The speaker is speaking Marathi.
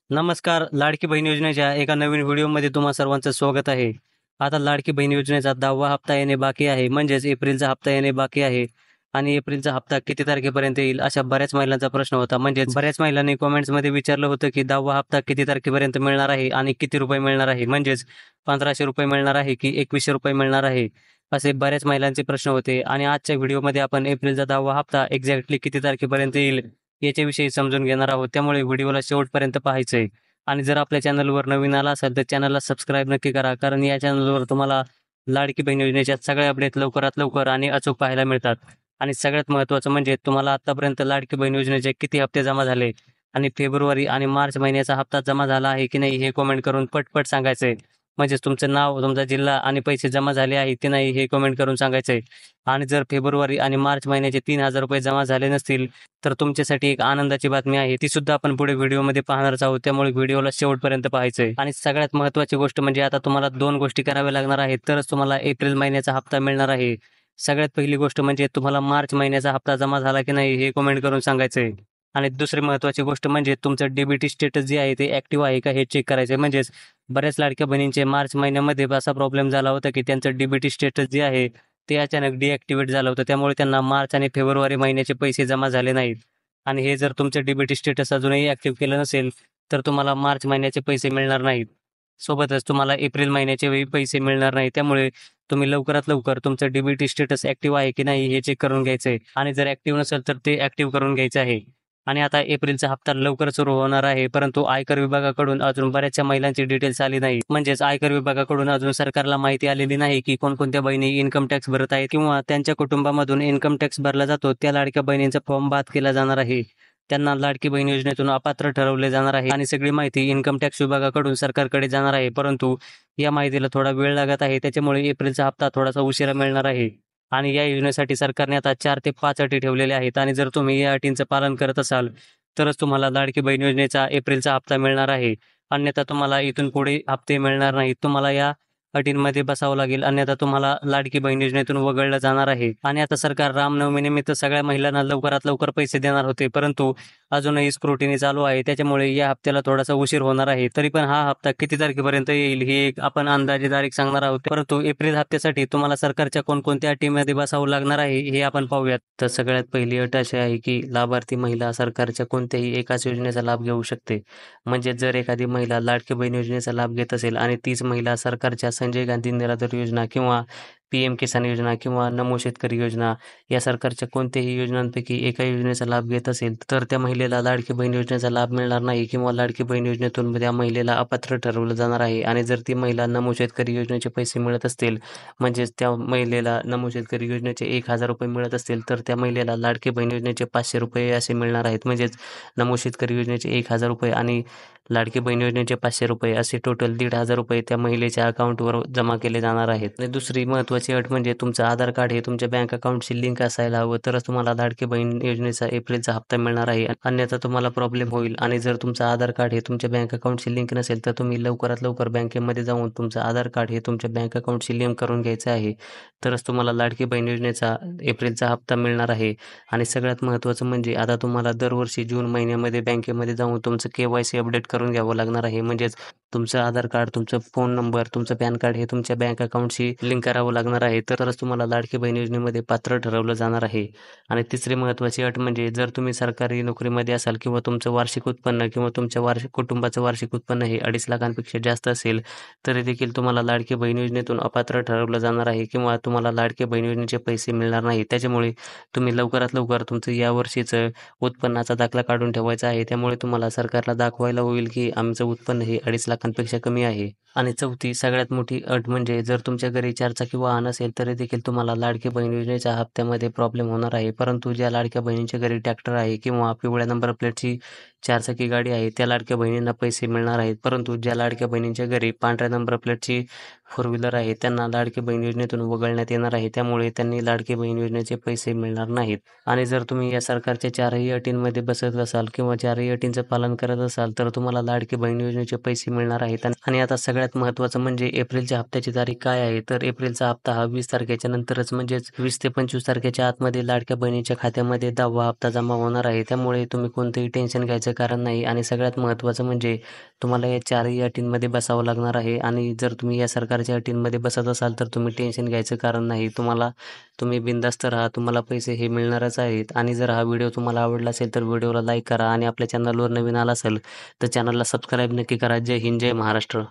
नमस्कार. लाडकी बहीण योजनेच्या एका नवीन व्हिडिओमध्ये तुम्हा सर्वांचं स्वागत आहे. आता लाडकी बहीण योजनेचा 10वा हप्ता येणे बाकी आहे, म्हणजेच एप्रिलचा हप्ता येणे बाकी आहे आणि एप्रिलचा हप्ता किती तारखेपर्यंत येईल, अशा बऱ्याच महिलांचा प्रश्न होता. म्हणजेच बऱ्याच महिलांनी कमेंट्समध्ये विचारलं होतं, की 10वा हप्ता किती तारखेपर्यंत मिळणार आहे आणि किती रुपये मिळणार आहे? म्हणजेच ₹1500 मिळणार आहे की ₹2100 मिळणार आहे? असे बऱ्याच महिलांचे प्रश्न होते आणि आजच्या व्हिडिओमध्ये आपण एप्रिलचा 10वा हप्ता एक्झॅक्टली किती तारखेपर्यंत येईल याच्याविषयी समजून घेणार आहोत. त्यामुळे व्हिडिओला शेवटपर्यंत पाहायचं आहे. आणि जर आपल्या चॅनलवर नवीन आला असाल तर चॅनलला सबस्क्राईब नक्की करा, कारण या चॅनलवर तुम्हाला लाडकी बहीण योजनेच्या सगळ्या अपडेट लवकरात लवकर आणि अचूक पाहायला मिळतात. आणि सगळ्यात महत्त्वाचं म्हणजे तुम्हाला आत्तापर्यंत लाडकी बहीण योजनेचे किती हप्ते जमा झाले आणि फेब्रुवारी आणि मार्च महिन्याचा हप्ता जमा झाला आहे की नाही हे कमेंट करून पटपट सांगायचं आहे. म्हणजेच तुमचं नाव, तुमचा जिल्हा आणि पैसे जमा झाले आहेत की नाही हे कमेंट करून सांगायचं आहे. आणि जर फेब्रुवारी आणि मार्च महिन्याचे ₹3000 जमा झाले नसतील तर तुमच्यासाठी एक आनंदाची बातमी आहे. ती सुद्धा आपण पुढे व्हिडिओमध्ये पाहणारच आहोत. त्यामुळे व्हिडिओला शेवटपर्यंत पाहायचं आहे. आणि सगळ्यात महत्त्वाची गोष्ट म्हणजे आता तुम्हाला 2 गोष्टी कराव्या लागणार आहेत, तरच तुम्हाला एप्रिल महिन्याचा हप्ता मिळणार आहे. सगळ्यात पहिली गोष्ट म्हणजे तुम्हाला मार्च महिन्याचा हप्ता जमा झाला की नाही हे कमेंट करून सांगायचं आहे. आणि दुसरी महत्त्वाची गोष्ट म्हणजे तुमचं डीबीटी स्टेटस जे आहे ते ॲक्टिव्ह आहे का हे चेक करायचं आहे. म्हणजेच बऱ्याच लाडक्या बहिणींचे मार्च महिन्यामध्ये असा प्रॉब्लेम झाला होता, की त्यांचं डीबीटी स्टेटस जे आहे ते अचानक डिॲक्टिव्हेट झालं होतं. त्यामुळे त्यांना मार्च आणि फेब्रुवारी महिन्याचे पैसे जमा झाले नाहीत. आणि हे जर तुमचं डीबीटी स्टेटस अजूनही ॲक्टिव्ह केलं नसेल, तर तुम्हाला मार्च महिन्याचे पैसे मिळणार नाहीत. सोबतच तुम्हाला एप्रिल महिन्याचेही पैसे मिळणार नाहीत. त्यामुळे तुम्ही लवकरात लवकर तुमचं डीबीटी स्टेटस ॲक्टिव्ह आहे की नाही हे चेक करून घ्यायचं आहे. आणि जर ॲक्टिव्ह नसेल तर ते ॲक्टिव्ह करून घ्यायचं आहे. आणि आता एप्रिलचा हप्ता लवकर सुरू होणार आहे, परंतु आयकर विभागाकडून अजून बऱ्याचशा महिलांची डिटेल्स आली नाही. म्हणजेच आयकर विभागाकडून अजून सरकारला माहिती आलेली नाही, की कोणकोणत्या बहिणी इन्कम टॅक्स भरत आहेत किंवा त्यांच्या कुटुंबामधून इन्कम टॅक्स भरला जातो त्या लाडक्या बहिणींचा फॉर्म बाद केला जाणार आहे. त्यांना लाडकी बहीण योजनेतून अपात्र ठरवले जाणार आहे आणि सगळी माहिती इन्कम टॅक्स विभागाकडून सरकारकडे जाणार आहे. परंतु या माहितीला थोडा वेळ लागत आहे. त्याच्यामुळे एप्रिलचा हप्ता थोडासा उशिरा मिळणार आहे. आणि या योजनेसाठी सरकारने आता 4 ते 5 अटी ठेवलेल्या आहेत आणि जर तुम्ही या अटींचं पालन करत असाल, तरच तुम्हाला लाडकी बहीण योजनेचा एप्रिलचा हप्ता मिळणार आहे. अन्यथा तुम्हाला इथून पुढे हप्ते मिळणार नाहीत. तुम्हाला या अटींमध्ये बसावं लागेल, अन्यथा तुम्हाला लाडकी बहीण योजनेतून वगळलं जाणार आहे. आणि आता सरकार रामनवमीनिमित्त सगळ्या महिलांना लवकरात लवकर पैसे देणार होते, परंतु अजूनही स्क्रुटिनी चालू आहे. त्याच्यामुळे या हप्त्याला थोडासा उशीर होणार आहे. तरी पण हा हप्ता किती तारखेपर्यंत येईल ही एक आपण अंदाजे तारीख सांगणार आहोत. परंतु एप्रिल हप्त्यासाठी तुम्हाला सरकारच्या कोणकोणत्या अटींमध्ये बसावं लागणार आहे हे आपण पाहूयात. तर सगळ्यात पहिली अट अशी आहे की लाभार्थी महिला सरकारच्या कोणत्याही एकाच योजनेचा लाभ घेऊ शकते. म्हणजे जर एखादी महिला लाडकी बहीण योजनेचा लाभ घेत असेल आणि तीच महिला सरकारच्या संजय गांधी निराधार योजना किंवा PM किसान योजना किंवा नमो शेतकरी योजना या सरकारच्या कोणत्याही योजनांपैकी एका योजनेचा लाभ घेत असेल, तर त्या महिलेला लाडकी बहीण योजनेचा लाभ मिळणार नाही किंवा लाडकी बहीण योजनेतून त्या महिलेला अपात्र ठरवलं जाणार आहे. आणि जर ती महिला नमो शेतकरी योजनेचे पैसे मिळत असतील, म्हणजेच त्या महिलेला नमो शेतकरी योजनेचे ₹1000 मिळत असतील, तर त्या महिलेला लाडकी बहीण योजनेचे ₹500 असे मिळणार आहेत. म्हणजेच नमो शेतकरी योजनेचे ₹1000 आणि लाडकी बहीण योजनेचे ₹500 असे टोटल ₹1500 त्या महिलेच्या अकाउंटवर जमा केले जाणार आहेत. आणि दुसरी महत्त्वाची अट म्हणजे तुमचं आधार कार्ड हे तुमच्या बँक अकाउंटशी लिंक असायला हवं, तरच तुम्हाला लाडकी बहीण योजनेचा एप्रिलचा हप्ता मिळणार आहे. अन्यथा तुम्हाला प्रॉब्लेम होईल. आणि जर तुमचं आधार कार्ड हे तुमच्या बँक अकाउंटशी लिंक नसेल, तर तुम्ही लवकरात लवकर बँकेमध्ये जाऊन तुमचं आधार कार्ड हे तुमच्या बँक अकाउंटशी लिंक करून घ्यायचं आहे. तरच तुम्हाला लाडकी बहीण योजनेचा एप्रिलचा हप्ता मिळणार आहे. आणि सगळ्यात महत्त्वाचं म्हणजे आता तुम्हाला दरवर्षी जून महिन्यामध्ये बँकेमध्ये जाऊन तुमचं KYC अपडेट करून घ्यावं लागणार आहे. म्हणजेच तुमचं आधार कार्ड, तुमचा फोन नंबर, तुमचं पॅन कार्ड हे तुमच्या बँक अकाउंटशी लिंक करावं लागणार आहे. तरच तुम्हाला लाडकी बहीण योजनेमध्ये पात्र ठरवलं जाणार आहे. आणि तिसरी महत्त्वाची अट म्हणजे जर तुम्ही सरकारी नोकरीमध्ये असाल किंवा तुमचं वार्षिक उत्पन्न किंवा तुमच्या कुटुंबाचं वार्षिक उत्पन्न हे 2.5 लाखांपेक्षा जास्त असेल, तरी देखील तुम्हाला लाडकी बहीण योजनेतून अपात्र ठरवलं जाणार आहे किंवा तुम्हाला लाडकी बहीण योजनेचे पैसे मिळणार नाहीत. त्याच्यामुळे तुम्ही लवकरात लवकर तुमचं यावर्षीचं उत्पन्नाचा दाखला काढून ठेवायचा आहे. त्यामुळे तुम्हाला सरकारला दाखवायला होईल की आमचं उत्पन्न हे 2.5 लाखांपेक्षा कमी आहे. आणि चौथी सगळ्यात मोठी अट म्हणजे जर तुमच्या घरी 4 चाकी वाहन असेल, तरी देखील तुम्हाला लाडकी बहीण योजनेच्या हप्त्यामध्ये प्रॉब्लेम होणार आहे. परंतु ज्या लाडक्या बहिणींच्या घरी ट्रॅक्टर आहे किंवा पिवळ्या नंबर प्लेटची 4 चाकी गाडी आहे, त्या लाडक्या बहिणींना पैसे मिळणार आहेत. परंतु ज्या लाडक्या बहिणींच्या घरी पांढऱ्या नंबर प्लेटची 4 व्हीलर आहे, त्यांना लाडकी बहीण योजनेतून वगळण्यात येणार आहे. त्यामुळे त्यांनी लाडकी बहीण योजनेचे पैसे मिळणार नाहीत. आणि जर तुम्ही या सरकारच्या 4ही अटींमध्ये बसत असाल किंवा 4ही अटींचं पालन करत असाल, तर तुम्हाला लाडकी बहीण योजनेचे पैसे मिळणार मिळणार आहेत. आणि आता सगळ्यात महत्त्वाचं म्हणजे एप्रिलच्या हप्त्याची तारीख काय आहे, तर एप्रिलचा हप्ता हा 20 तारखेच्या नंतरच म्हणजेच 20 ते 25 तारखेच्या आतमध्ये लाडक्या बहिणीच्या खात्यामध्ये 10वा हप्ता जमा होणार आहे. त्यामुळे तुम्ही कोणतंही टेन्शन घ्यायचं कारण नाही आणि सगळ्यात महत्त्वाचं म्हणजे तुम्हाला या 4ही अटींमध्ये बसावं लागणार आहे आणि जर तुम्ही या सरकारच्या अटींमध्ये बसत असाल तर तुम्ही टेन्शन घ्यायचं कारण नाही. तुम्ही बिनधास्त राहा, तुम्हाला पैसे हे मिळणारच आहेत. आणि जर हा व्हिडिओ तुम्हाला आवडला असेल तर व्हिडिओला लाईक करा आणि आपल्या चॅनलवर नवीन आला असेल तर चॅनलला सबस्क्राईब नक्की करा. जय हिंद, जय महाराष्ट्र.